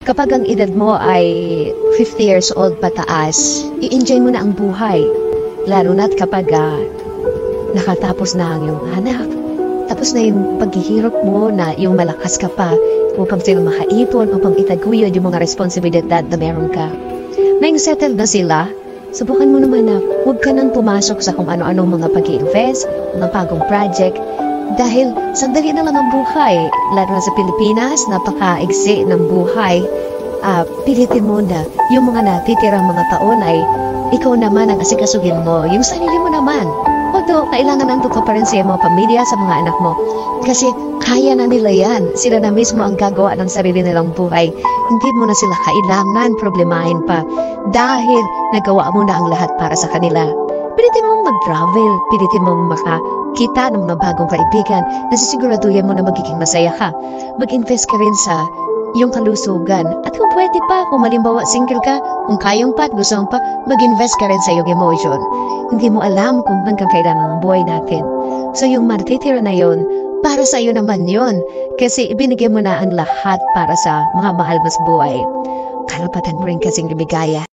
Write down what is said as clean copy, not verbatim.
Kapag ang edad mo ay 50 years old pataas, i-enjoy mo na ang buhay. Lalo na't kapag nakatapos na ang iyong anak, tapos na yung paghihirap mo na yung malakas ka pa upang sila makaipon, upang itaguyod yung mga responsibilidad na meron ka. Ngayong settled na sila, subukan mo naman na huwag ka nang pumasok sa kung ano-anong mga pag-i-invest, mga bagong project, dahil sandali na lang ang buhay. Lalo na sa Pilipinas, napaka-igsi ng buhay. Pilitin mo na yung mga natitirang mga taon ay ikaw naman ang asikasuhin mo, yung sarili mo naman. Although, kailangan nandun ka pa rin sa mga pamilya, sa mga anak mo. Kasi kaya na nila yan. Sila na mismo ang gagawa ng sarili nilang buhay. Hindi mo na sila kailangan problemahin pa dahil nagawa mo na ang lahat para sa kanila. Pilitin mong mag-travel, pilitin mong makakita ng mga bagong kaibigan na sisiguraduhin mo na magiging masaya ka. Mag-invest ka rin sa iyong kalusugan. At kung pwede pa, kung malimbawa single ka, kung kayang pa at gusto mo pa, mag-invest ka rin sa iyong emotion. Hindi mo alam kung hanggang kailan ang buhay natin. So yung matitira na yun, para sa iyo naman yun. Kasi ibinigay mo na ang lahat para sa mga mahal mo sa buhay. Karapatan mo rin kasing lumigaya.